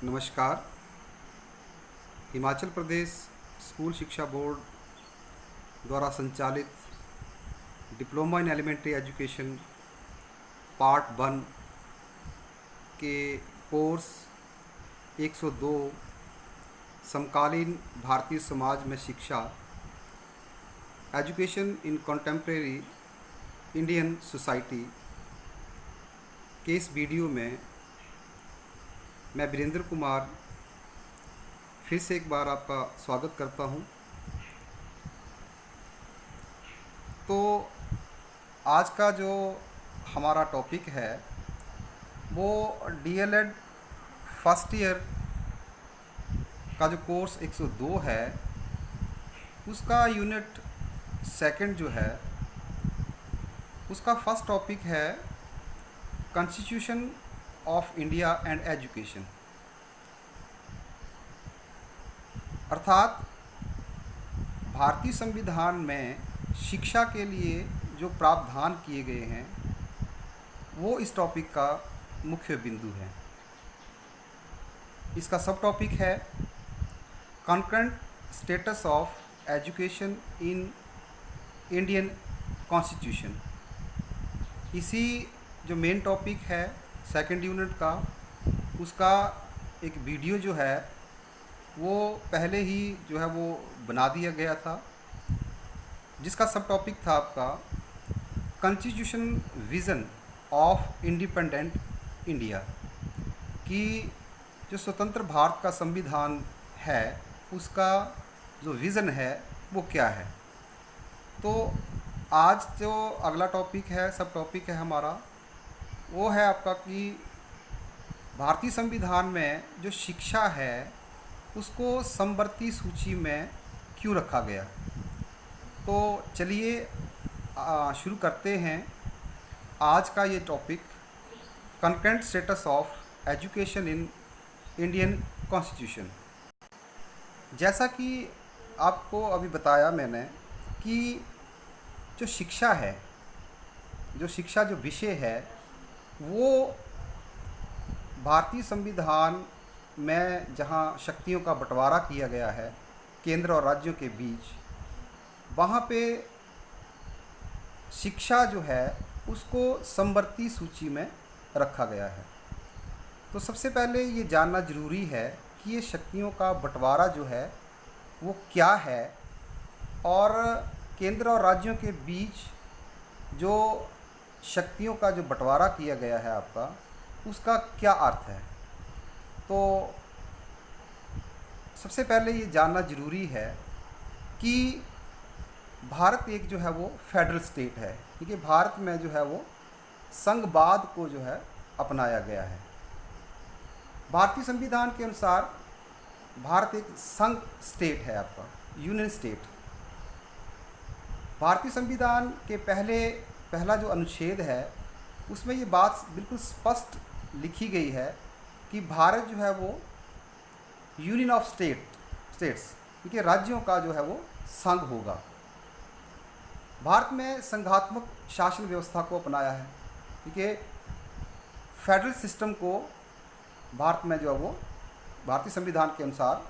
नमस्कार। हिमाचल प्रदेश स्कूल शिक्षा बोर्ड द्वारा संचालित diploma in elementary education part 1 के कोर्स 102 समकालीन भारतीय समाज में शिक्षा education in contemporary Indian society के इस वीडियो में मैं वीरेंद्र कुमार फिर से एक बार आपका स्वागत करता हूं। तो आज का जो हमारा टॉपिक है वो डीएलएड फर्स्ट ईयर का जो कोर्स 102 है उसका यूनिट सेकंड जो है उसका फर्स्ट टॉपिक है constitution of India and education, अर्थात भारतीय संविधान में शिक्षा के लिए जो प्रावधान किए गए हैं वो इस टॉपिक का मुख्य बिंदु है। इसका सब टॉपिक है concurrent status of education in Indian constitution. इसी जो मेन टॉपिक है सेकंड यूनिट का उसका एक वीडियो जो है वो पहले ही जो है वो बना दिया गया था, जिसका सब टॉपिक था आपका constitution vision of independent India, कि जो स्वतंत्र भारत का संविधान है उसका जो विज़न है वो क्या है। तो आज जो अगला टॉपिक है, सब टॉपिक है हमारा, वो है आपका कि भारतीय संविधान में जो शिक्षा है उसको समवर्ती सूची में क्यों रखा गया। तो चलिए शुरू करते हैं आज का ये topic, concurrent status of education in Indian constitution. जैसा कि आपको अभी बताया मैंने कि जो शिक्षा है, जो विषय है वो भारतीय संविधान में जहाँ शक्तियों का बंटवारा किया गया है केंद्र और राज्यों के बीच, वहाँ पे शिक्षा जो है उसको समवर्ती सूची में रखा गया है। तो सबसे पहले ये जानना ज़रूरी है कि ये शक्तियों का बंटवारा जो है वो क्या है और केंद्र और राज्यों के बीच जो शक्तियों का जो बंटवारा किया गया है आपका, उसका क्या अर्थ है। तो सबसे पहले ये जानना ज़रूरी है कि भारत एक जो है वो फेडरल स्टेट है, क्योंकि भारत में जो है वो संघवाद को जो है अपनाया गया है। भारतीय संविधान के अनुसार भारत एक संघ स्टेट है आपका, यूनियन स्टेट। भारतीय संविधान के पहला जो अनुच्छेद है उसमें ये बात बिल्कुल स्पष्ट लिखी गई है कि भारत जो है वो यूनियन ऑफ स्टेट्स, क्योंकि राज्यों का जो है वो संघ होगा। भारत में संघात्मक शासन व्यवस्था को अपनाया है, क्योंकि फेडरल सिस्टम को भारत में जो है वो भारतीय संविधान के अनुसार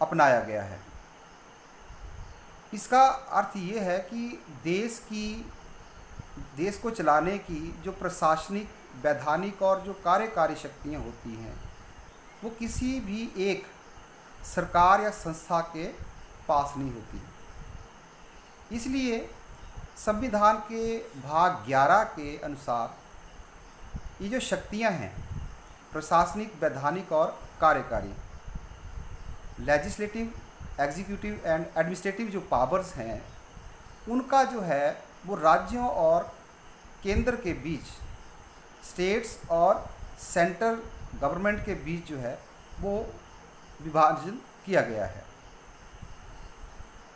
अपनाया गया है। इसका अर्थ ये है कि देश को चलाने की जो प्रशासनिक, वैधानिक और जो कार्यकारी शक्तियाँ होती हैं वो किसी भी एक सरकार या संस्था के पास नहीं होती। इसलिए संविधान के भाग 11 के अनुसार ये जो शक्तियाँ हैं प्रशासनिक, वैधानिक और कार्यकारी, लेजिस्लेटिव, एग्जीक्यूटिव एंड एडमिनिस्ट्रेटिव जो पावर्स हैं उनका जो है वो राज्यों और केंद्र के बीच, स्टेट्स और सेंट्रल गवर्नमेंट के बीच जो है वो विभाजन किया गया है।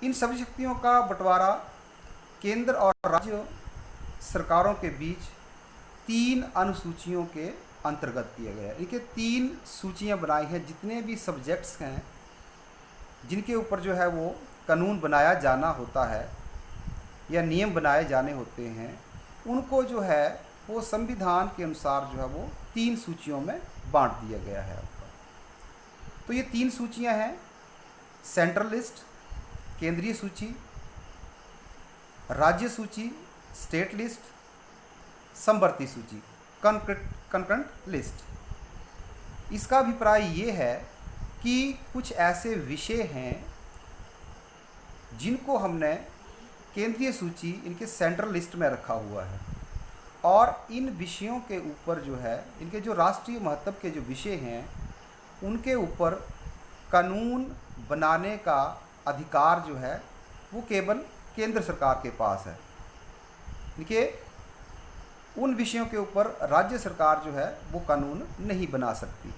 इन सभी शक्तियों का बंटवारा केंद्र और राज्य सरकारों के बीच 3 अनुसूचियों के अंतर्गत किया गया है। इनके 3 सूचियां बनाई हैं। जितने भी सब्जेक्ट्स हैं जिनके ऊपर जो है वो कानून बनाया जाना होता है या नियम बनाए जाने होते हैं, उनको जो है वो संविधान के अनुसार जो है वो 3 सूचियों में बांट दिया गया है आपका। तो ये 3 सूचियां हैं, सेंट्रल लिस्ट केंद्रीय सूची, राज्य सूची स्टेट लिस्ट, समवर्ती सूची कंकरेंट लिस्ट। इसका अभिप्राय ये है कि कुछ ऐसे विषय हैं जिनको हमने केंद्रीय सूची इनके सेंट्रल लिस्ट में रखा हुआ है, और इन विषयों के ऊपर जो है, इनके जो राष्ट्रीय महत्व के जो विषय हैं उनके ऊपर कानून बनाने का अधिकार जो है वो केवल केंद्र सरकार के पास है। इनके उन विषयों के ऊपर राज्य सरकार जो है वो कानून नहीं बना सकती।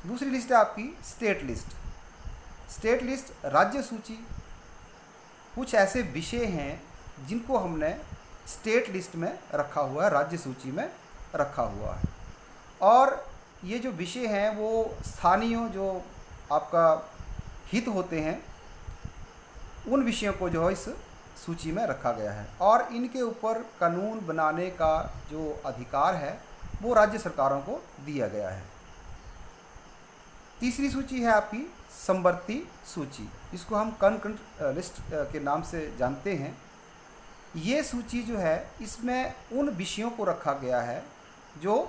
दूसरी लिस्ट है आपकी स्टेट लिस्ट। स्टेट लिस्ट राज्य सूची, कुछ ऐसे विषय हैं जिनको हमने स्टेट लिस्ट में रखा हुआ है, राज्य सूची में रखा हुआ है, और ये जो विषय हैं वो स्थानीय जो आपका हित होते हैं उन विषयों को जो है इस सूची में रखा गया है, और इनके ऊपर कानून बनाने का जो अधिकार है वो राज्य सरकारों को दिया गया है। तीसरी सूची है आपकी समवर्ती सूची, जिसको हम कंकरेंट लिस्ट के नाम से जानते हैं। ये सूची जो है इसमें उन विषयों को रखा गया है जो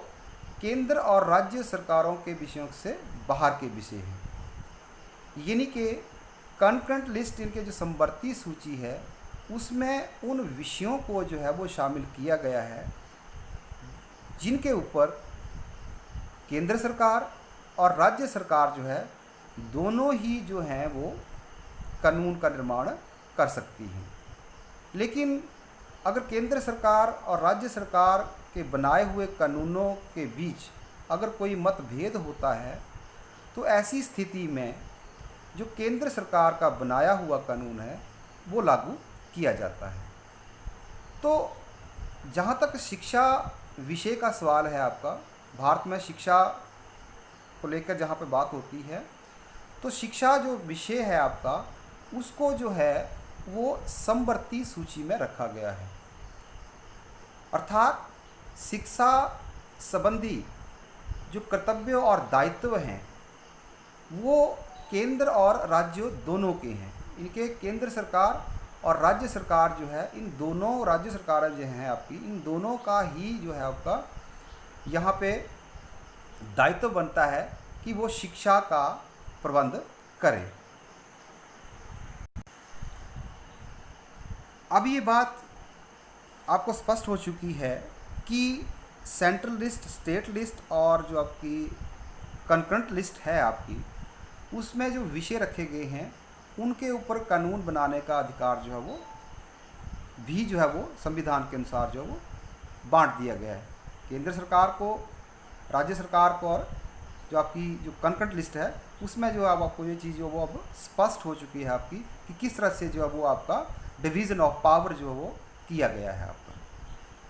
केंद्र और राज्य सरकारों के विषयों से बाहर के विषय हैं। यानी कि कंकरेंट लिस्ट इनके जो समवर्ती सूची है उसमें उन विषयों को जो है वो शामिल किया गया है जिनके ऊपर केंद्र सरकार और राज्य सरकार जो है दोनों ही जो हैं वो कानून का निर्माण कर सकती हैं। लेकिन अगर केंद्र सरकार और राज्य सरकार के बनाए हुए कानूनों के बीच अगर कोई मतभेद होता है तो ऐसी स्थिति में जो केंद्र सरकार का बनाया हुआ कानून है वो लागू किया जाता है। तो जहाँ तक शिक्षा विषय का सवाल है आपका, भारत में शिक्षा को लेकर जहाँ पे बात होती है तो शिक्षा जो विषय है आपका उसको जो है वो समवर्ती सूची में रखा गया है। अर्थात शिक्षा संबंधी जो कर्तव्य और दायित्व हैं वो केंद्र और राज्य दोनों के हैं। इनके केंद्र सरकार और राज्य सरकार जो है, इन दोनों राज्य सरकार जो हैं आपकी, इन दोनों का ही जो है आपका यहाँ पे दायित्व बनता है कि वो शिक्षा का प्रबंध करें। अब ये बात आपको स्पष्ट हो चुकी है कि सेंट्रल लिस्ट, स्टेट लिस्ट और जो आपकी कंकरेंट लिस्ट है आपकी, उसमें जो विषय रखे गए हैं उनके ऊपर कानून बनाने का अधिकार जो है वो भी जो है वो संविधान के अनुसार जो है वो बांट दिया गया है केंद्र सरकार को, राज्य सरकार को, और जो आपकी जो कंकरेंट लिस्ट है उसमें जो है आपको ये चीज़ जो वो अब स्पष्ट हो चुकी है आपकी कि किस तरह से जो है वो आपका डिवीज़न ऑफ पावर जो है वो किया गया है आपका।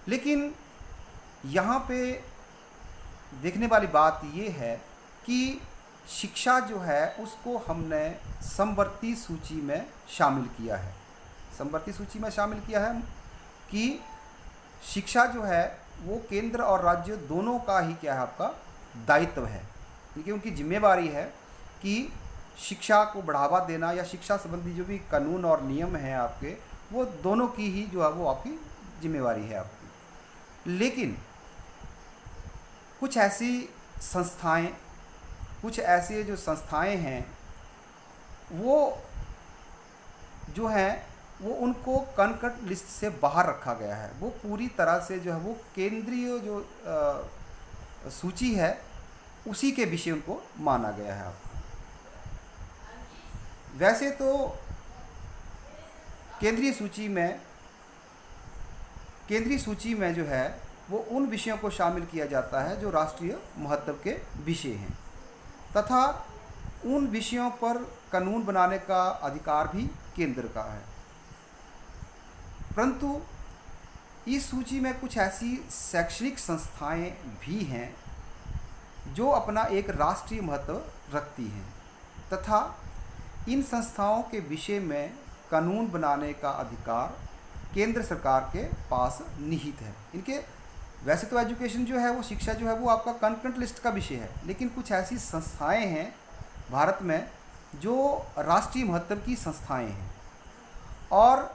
लेकिन यहाँ पे देखने वाली बात ये है कि शिक्षा जो है उसको हमने समवर्ती सूची में शामिल किया है। समवर्ती सूची में शामिल किया है कि शिक्षा जो है वो केंद्र और राज्य दोनों का ही क्या है आपका दायित्व है, क्योंकि उनकी जिम्मेवारी है कि शिक्षा को बढ़ावा देना या शिक्षा संबंधी जो भी कानून और नियम हैं आपके वो दोनों की ही जो है वो आपकी जिम्मेवारी है आपकी। लेकिन कुछ ऐसी संस्थाएं, कुछ ऐसे जो संस्थाएं हैं वो जो हैं वो उनको कंकरेंट लिस्ट से बाहर रखा गया है। वो पूरी तरह से जो है वो केंद्रीय जो सूची है उसी के विषय उनको माना गया है आपको। वैसे तो केंद्रीय सूची में जो है वो उन विषयों को शामिल किया जाता है जो राष्ट्रीय महत्व के विषय हैं, तथा उन विषयों पर कानून बनाने का अधिकार भी केंद्र का है। परंतु इस सूची में कुछ ऐसी शैक्षणिक संस्थाएं भी हैं जो अपना एक राष्ट्रीय महत्व रखती हैं, तथा इन संस्थाओं के विषय में कानून बनाने का अधिकार केंद्र सरकार के पास निहित है। इनके वैसे तो एजुकेशन जो है वो शिक्षा जो है वो आपका कंकरेंट लिस्ट का विषय है, लेकिन कुछ ऐसी संस्थाएं हैं भारत में जो राष्ट्रीय महत्व की संस्थाएं हैं, और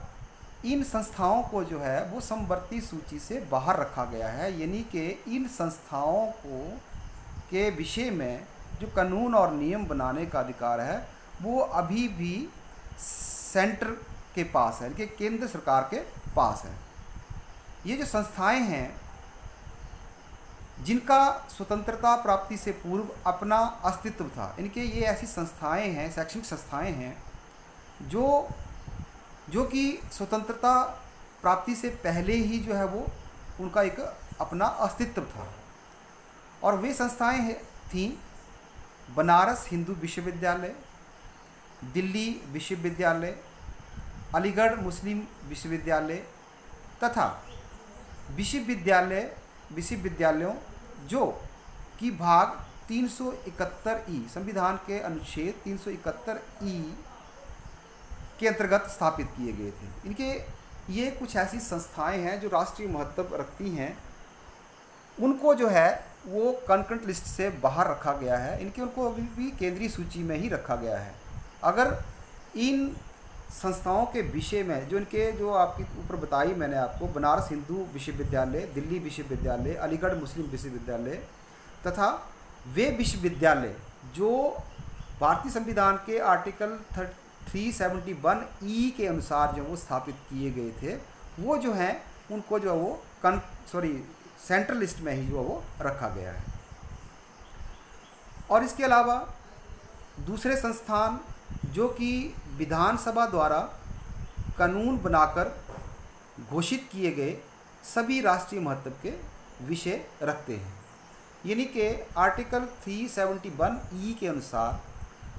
इन संस्थाओं को जो है वो समवर्ती सूची से बाहर रखा गया है। यानी कि इन संस्थाओं को के विषय में जो कानून और नियम बनाने का अधिकार है वो अभी भी सेंटर के पास है, कि केंद्र सरकार के पास है। ये जो संस्थाएं हैं जिनका स्वतंत्रता प्राप्ति से पूर्व अपना अस्तित्व था, इनके ये ऐसी संस्थाएं हैं, शैक्षणिक संस्थाएं हैं जो कि स्वतंत्रता प्राप्ति से पहले ही जो है वो उनका एक अपना अस्तित्व था। और वे संस्थाएं थीं बनारस हिंदू विश्वविद्यालय, दिल्ली विश्वविद्यालय, अलीगढ़ मुस्लिम विश्वविद्यालय तथा विश्वविद्यालयों जो कि भाग 371 संविधान के अनुच्छेद 371 के अंतर्गत स्थापित किए गए थे। इनके ये कुछ ऐसी संस्थाएं हैं जो राष्ट्रीय महत्व रखती हैं, उनको जो है वो कॉन्करेंट लिस्ट से बाहर रखा गया है। उनको अभी भी केंद्रीय सूची में ही रखा गया है। अगर इन संस्थाओं के विषय में जो आपकी ऊपर बताई मैंने आपको, बनारस हिंदू विश्वविद्यालय, दिल्ली विश्वविद्यालय, अलीगढ़ मुस्लिम विश्वविद्यालय तथा वे विश्वविद्यालय जो भारतीय संविधान के आर्टिकल 371 के अनुसार जो वो स्थापित किए गए थे, वो जो हैं उनको जो वो सेंट्रल लिस्ट में ही जो वो रखा गया है। और इसके अलावा दूसरे संस्थान जो कि विधानसभा द्वारा कानून बनाकर घोषित किए गए सभी राष्ट्रीय महत्व के विषय रखते हैं। यानी कि आर्टिकल 371 के अनुसार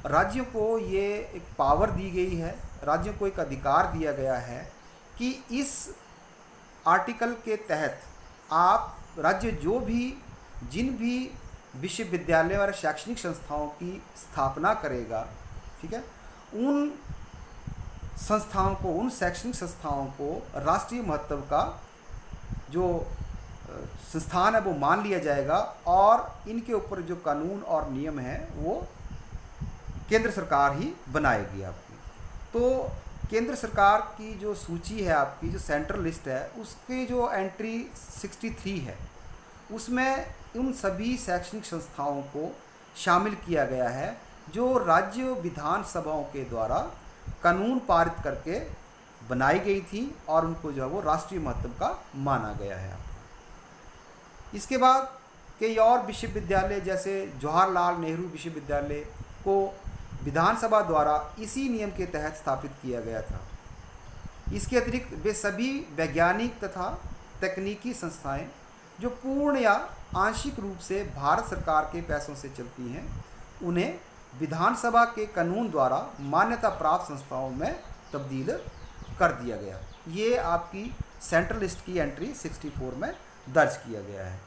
राज्यों को ये एक पावर दी गई है, राज्यों को एक अधिकार दिया गया है कि इस आर्टिकल के तहत आप राज्य जिन भी विश्वविद्यालय और शैक्षणिक संस्थाओं की स्थापना करेगा, ठीक है, उन संस्थाओं को, उन शैक्षणिक संस्थाओं को राष्ट्रीय महत्व का जो संस्थान है वो मान लिया जाएगा और इनके ऊपर जो कानून और नियम है वो केंद्र सरकार ही बनाएगी आपकी। तो केंद्र सरकार की जो सूची है आपकी, जो सेंट्रल लिस्ट है, उसकी जो एंट्री 63 है, उसमें उन सभी शैक्षणिक संस्थाओं को शामिल किया गया है जो राज्य विधानसभाओं के द्वारा कानून पारित करके बनाई गई थी और उनको जो है वो राष्ट्रीय महत्व का माना गया है। इसके बाद कई और विश्वविद्यालय जैसे जवाहरलाल नेहरू विश्वविद्यालय को विधानसभा द्वारा इसी नियम के तहत स्थापित किया गया था। इसके अतिरिक्त वे सभी वैज्ञानिक तथा तकनीकी संस्थाएं जो पूर्ण या आंशिक रूप से भारत सरकार के पैसों से चलती हैं, उन्हें विधानसभा के कानून द्वारा मान्यता प्राप्त संस्थाओं में तब्दील कर दिया गया। ये आपकी सेंट्रल लिस्ट की एंट्री 64 में दर्ज किया गया है।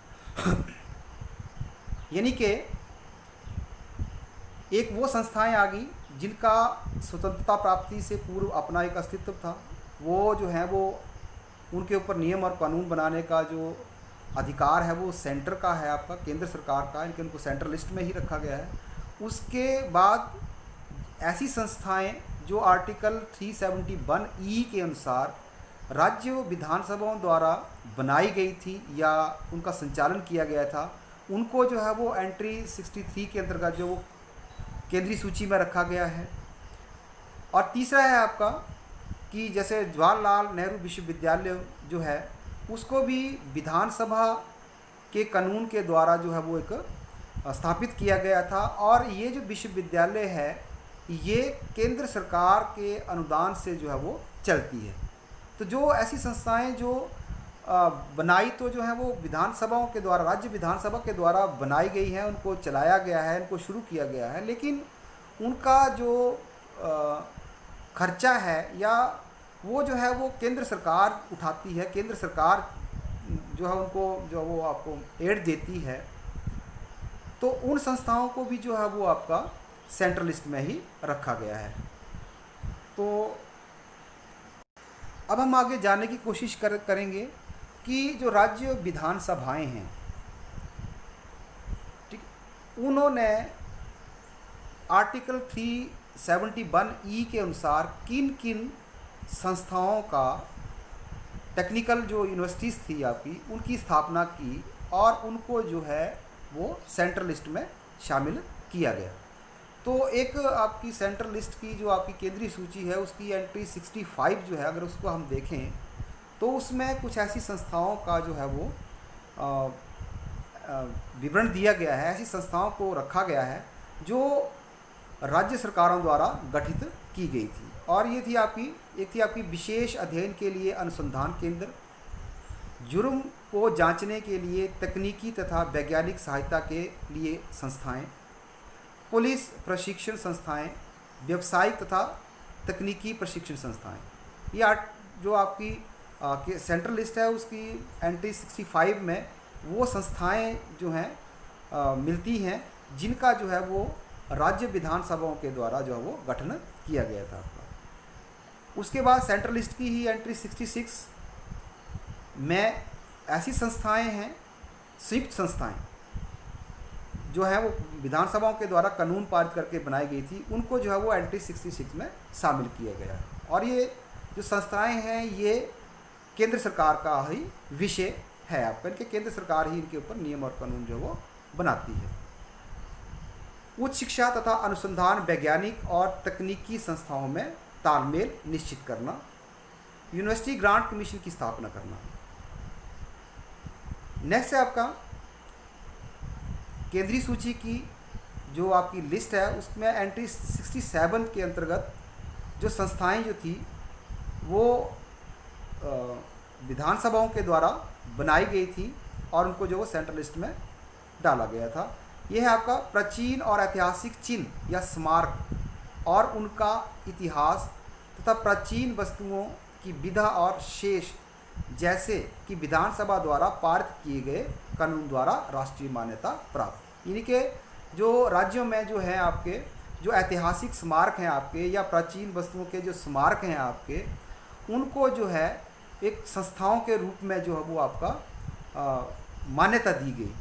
यानी कि एक वो संस्थाएं आ गई जिनका स्वतंत्रता प्राप्ति से पूर्व अपना एक अस्तित्व था, वो जो है वो उनके ऊपर नियम और कानून बनाने का जो अधिकार है वो सेंटर का है, आपका केंद्र सरकार का, इनके उनको सेंट्रल लिस्ट में ही रखा गया है। उसके बाद ऐसी संस्थाएं जो आर्टिकल 371 के अनुसार राज्य विधानसभाओं द्वारा बनाई गई थी या उनका संचालन किया गया था, उनको जो है वो एंट्री 63 के अंतर्गत जो वो केंद्रीय सूची में रखा गया है। और तीसरा है आपका कि जैसे जवाहरलाल नेहरू विश्वविद्यालय जो है उसको भी विधानसभा के कानून के द्वारा जो है वो एक स्थापित किया गया था। और ये जो विश्वविद्यालय है ये केंद्र सरकार के अनुदान से जो है वो चलती है। तो जो ऐसी संस्थाएं जो बनाई तो जो है वो विधानसभाओं के द्वारा, राज्य विधानसभा के द्वारा बनाई गई हैं, उनको चलाया गया है, इनको शुरू किया गया है, लेकिन उनका जो खर्चा है या वो जो है वो केंद्र सरकार उठाती है। केंद्र सरकार जो है उनको जो वो आपको एड देती है। तो उन संस्थाओं को भी जो है वो आपका सेंट्रल लिस्ट में ही रखा गया है। तो अब हम आगे जानने की कोशिश करेंगे कि जो राज्य विधानसभाएं हैं, ठीक, उन्होंने आर्टिकल 371E के अनुसार किन किन संस्थाओं का, टेक्निकल जो यूनिवर्सिटीज़ थी आपकी, उनकी स्थापना की और उनको जो है वो सेंट्रल लिस्ट में शामिल किया गया। तो एक आपकी सेंट्रल लिस्ट की जो आपकी केंद्रीय सूची है उसकी एंट्री 65 जो है, अगर उसको हम देखें तो उसमें कुछ ऐसी संस्थाओं का जो है वो विवरण दिया गया है, ऐसी संस्थाओं को रखा गया है जो राज्य सरकारों द्वारा गठित की गई थी। और ये थी आपकी, एक थी आपकी विशेष अध्ययन के लिए अनुसंधान केंद्र, जुर्म को जांचने के लिए तकनीकी तथा वैज्ञानिक सहायता के लिए संस्थाएं, पुलिस प्रशिक्षण संस्थाएं, व्यावसायिक तथा तकनीकी प्रशिक्षण संस्थाएं। ये जो आपकी सेंट्रल लिस्ट है उसकी एंट्री 65 में वो संस्थाएं जो हैं मिलती हैं जिनका जो है वो राज्य विधानसभाओं के द्वारा जो है वो गठन किया गया था आपका। उसके बाद सेंट्रल लिस्ट की ही एंट्री 66 में ऐसी संस्थाएं हैं, संयुक्त संस्थाएं जो है वो विधानसभाओं के द्वारा कानून पारित करके बनाई गई थी, उनको जो है वो एंट्री 66 में शामिल किया गया है। और ये जो संस्थाएं हैं ये केंद्र सरकार का ही विषय है आपका, इनके केंद्र सरकार ही इनके ऊपर नियम और कानून जो वो बनाती है। उच्च शिक्षा तथा अनुसंधान वैज्ञानिक और तकनीकी संस्थाओं में तालमेल निश्चित करना, यूनिवर्सिटी ग्रांट कमीशन की स्थापना करना। नेक्स्ट है आपका केंद्रीय सूची की जो आपकी लिस्ट है उसमें एंट्री 67 के अंतर्गत जो संस्थाएं जो थी वो विधानसभाओं के द्वारा बनाई गई थी और उनको जो वो सेंट्रल लिस्ट में डाला गया था। ये है आपका प्राचीन और ऐतिहासिक चिन्ह या स्मारक और उनका इतिहास तथा प्राचीन वस्तुओं की विधा और शेष जैसे कि विधानसभा द्वारा पारित किए गए कानून द्वारा राष्ट्रीय मान्यता प्राप्त। यानी कि जो राज्यों में जो है आपके जो ऐतिहासिक स्मारक हैं आपके या प्राचीन वस्तुओं के जो स्मारक हैं आपके, उनको जो है एक संस्थाओं के रूप में जो है वो आपका मान्यता दी गई,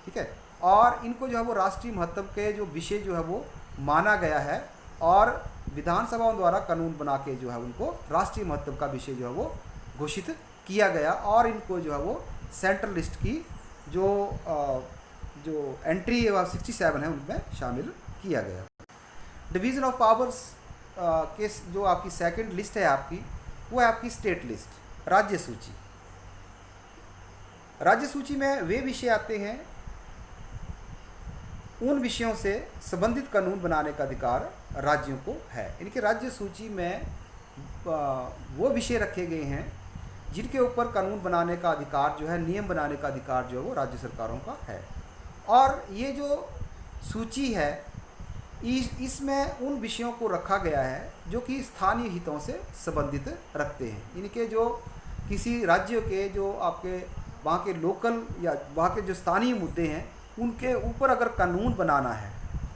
ठीक है। और इनको जो है वो राष्ट्रीय महत्व के जो विषय जो है वो माना गया है और विधानसभाओं द्वारा कानून बना के जो है उनको राष्ट्रीय महत्व का विषय जो है वो घोषित किया गया और इनको जो है वो सेंट्रल लिस्ट की जो एंट्री 67 है उनमें शामिल किया गया। डिवीज़न ऑफ पावर्स के जो आपकी सेकंड लिस्ट है आपकी, वो है आपकी स्टेट लिस्ट, राज्य सूची। राज्य सूची में वे विषय आते हैं उन विषयों से संबंधित कानून बनाने का अधिकार राज्यों को है। इनके राज्य सूची में वो विषय रखे गए हैं जिनके ऊपर कानून बनाने का अधिकार जो है, नियम बनाने का अधिकार जो है वो राज्य सरकारों का है। और ये जो सूची है इसमें उन विषयों को रखा गया है जो कि स्थानीय हितों से संबंधित रखते हैं। इनके जो किसी राज्य के जो आपके वहाँ के लोकल या वहाँ के जो स्थानीय मुद्दे हैं उनके ऊपर अगर कानून बनाना है,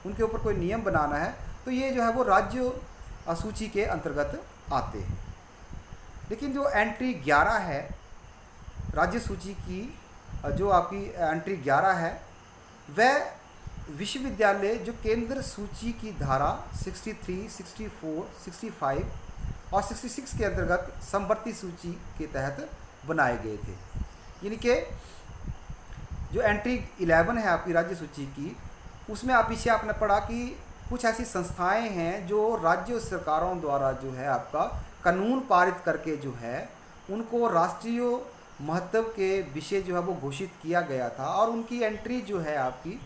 उनके ऊपर कोई नियम बनाना है तो ये जो है वो राज्य सूची के अंतर्गत आते हैं। लेकिन जो एंट्री 11 है राज्य सूची की, जो आपकी एंट्री 11 है वह विश्वविद्यालय जो केंद्र सूची की धारा 63, 64, 65 और 66 के अंतर्गत समवर्ती सूची के तहत बनाए गए थे। यानी कि जो एंट्री 11 है आपकी राज्य सूची की, उसमें आप पीछे आपने पढ़ा कि कुछ ऐसी संस्थाएं हैं जो राज्य सरकारों द्वारा जो है आपका कानून पारित करके जो है उनको राष्ट्रीय महत्व के विषय जो है वो घोषित किया गया था और उनकी एंट्री जो है आपकी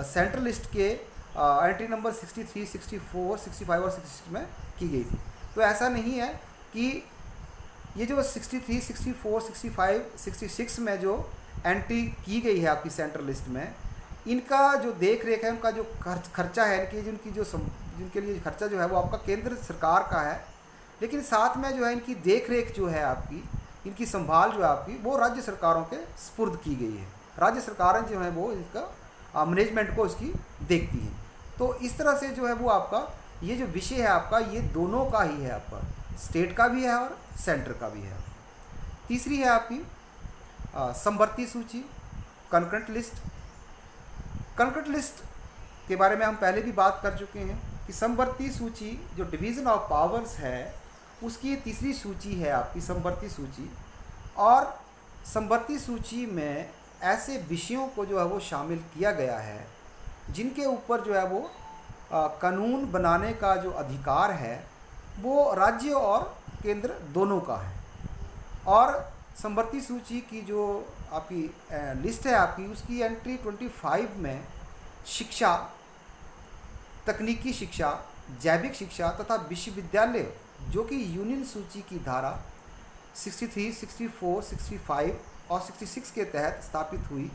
सेंट्रल लिस्ट के एंट्री नंबर 63, 64, 65 और 66 में की गई थी। तो ऐसा नहीं है कि ये जो 63, 64, 65, 66 में जो एंट्री की गई है आपकी सेंट्रल लिस्ट में, इनका जो देख रेख है, उनका जो खर्चा है, जिनके लिए खर्चा जो है वो आपका केंद्र सरकार का है, लेकिन साथ में जो है इनकी देख रेख जो है आपकी, इनकी संभाल जो है आपकी वो राज्य सरकारों के स्पुर्द की गई है। राज्य सरकारें जो है वो इसका मैनेजमेंट को इसकी देखती हैं। तो इस तरह से जो है वो आपका ये जो विषय है आपका ये दोनों का ही है, आपका स्टेट का भी है और सेंटर का भी है। तीसरी है आपकी समवर्ती सूची, कंकरेंट लिस्ट। कंकरेंट लिस्ट के बारे में हम पहले भी बात कर चुके हैं कि समवर्ती सूची जो डिवीज़न ऑफ पावर्स है उसकी ये तीसरी सूची है आपकी समवर्ती सूची। और समवर्ती सूची में ऐसे विषयों को जो है वो शामिल किया गया है जिनके ऊपर जो है वो कानून बनाने का जो अधिकार है वो राज्य और केंद्र दोनों का है। और समवर्ती सूची की जो आपकी लिस्ट है आपकी, उसकी एंट्री 25 में शिक्षा, तकनीकी शिक्षा, जैविक शिक्षा तथा विश्वविद्यालय जो कि यूनियन सूची की धारा 63, 64, 65 और 66 के तहत स्थापित हुई,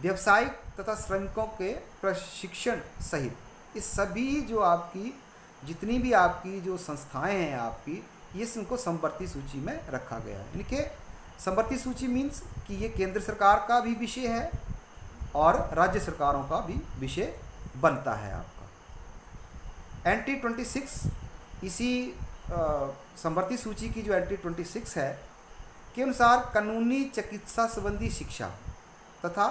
व्यावसायिक तथा श्रमिकों के प्रशिक्षण सहित इस सभी जो आपकी जितनी भी आपकी जो संस्थाएं हैं आपकी, ये इनको समवर्ती सूची में रखा गया है। यानी कि समवर्ती सूची मीन्स कि ये केंद्र सरकार का भी विषय है और राज्य सरकारों का भी विषय बनता है आपका। एंट्री 26 इसी समवर्ती सूची की जो एंट्री 26 है के अनुसार कानूनी चिकित्सा संबंधी शिक्षा तथा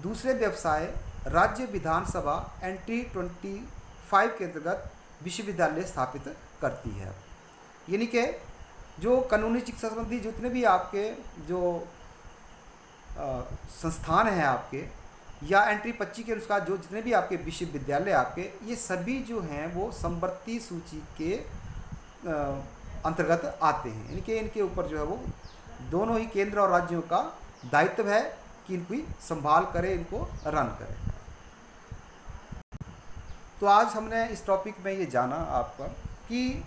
दूसरे व्यवसाय राज्य विधानसभा एंट्री 25 के अंतर्गत विश्वविद्यालय स्थापित करती है। यानी कि जो कानूनी शिक्षा संबंधी जितने भी आपके जो संस्थान हैं आपके, या एंट्री 25 के अनुसार जो जितने भी आपके विश्वविद्यालय आपके, ये सभी जो हैं वो समवर्ती सूची के अंतर्गत आते हैं। यानी कि इनके ऊपर जो है वो दोनों ही केंद्र और राज्यों का दायित्व है कि इनको संभाल करे, इनको रन करे। तो आज हमने इस टॉपिक में ये जाना आपका कि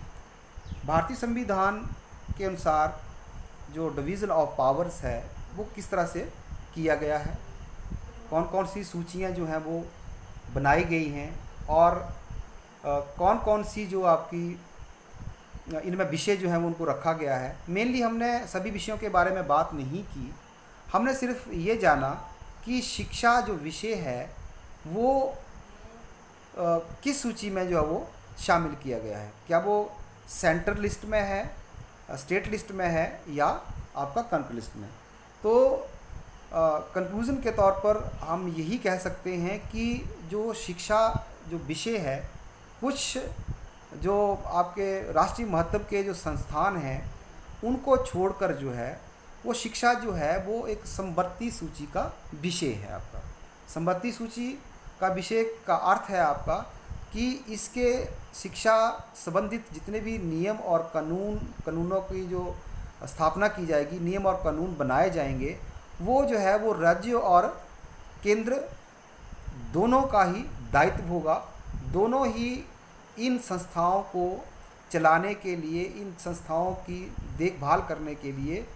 भारतीय संविधान के अनुसार जो डिवीज़न ऑफ पावर्स है वो किस तरह से किया गया है, कौन कौन सी सूचियां जो हैं वो बनाई गई हैं, और कौन कौन सी जो आपकी इनमें विषय जो हैं वो उनको रखा गया है। मेनली हमने सभी विषयों के बारे में बात नहीं की, हमने सिर्फ ये जाना कि शिक्षा जो विषय है वो किस सूची में जो है वो शामिल किया गया है, क्या वो सेंट्रल लिस्ट में है, स्टेट लिस्ट में है, या आपका कंट्री लिस्ट में। तो कंक्लूज़न के तौर पर हम यही कह सकते हैं कि जो शिक्षा जो विषय है, कुछ जो आपके राष्ट्रीय महत्व के जो संस्थान हैं उनको छोड़कर जो है वो शिक्षा जो है वो एक समवर्ती सूची का विषय है आपका। समवर्ती सूची का विषय का अर्थ है आपका कि इसके शिक्षा संबंधित जितने भी नियम और कानूनों की जो स्थापना की जाएगी, नियम और कानून बनाए जाएंगे, वो जो है वो राज्य और केंद्र दोनों का ही दायित्व होगा। दोनों ही इन संस्थाओं को चलाने के लिए, इन संस्थाओं की देखभाल करने के लिए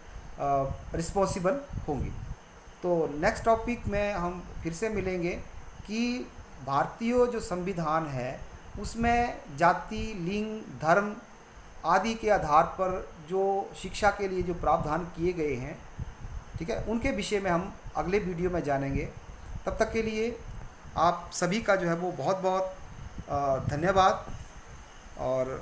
रिस्पॉन्सिबल होंगी। तो नेक्स्ट टॉपिक में हम फिर से मिलेंगे कि भारतीय जो संविधान है उसमें जाति, लिंग, धर्म आदि के आधार पर जो शिक्षा के लिए जो प्रावधान किए गए हैं, ठीक है, उनके विषय में हम अगले वीडियो में जानेंगे। तब तक के लिए आप सभी का जो है वो बहुत बहुत धन्यवाद। और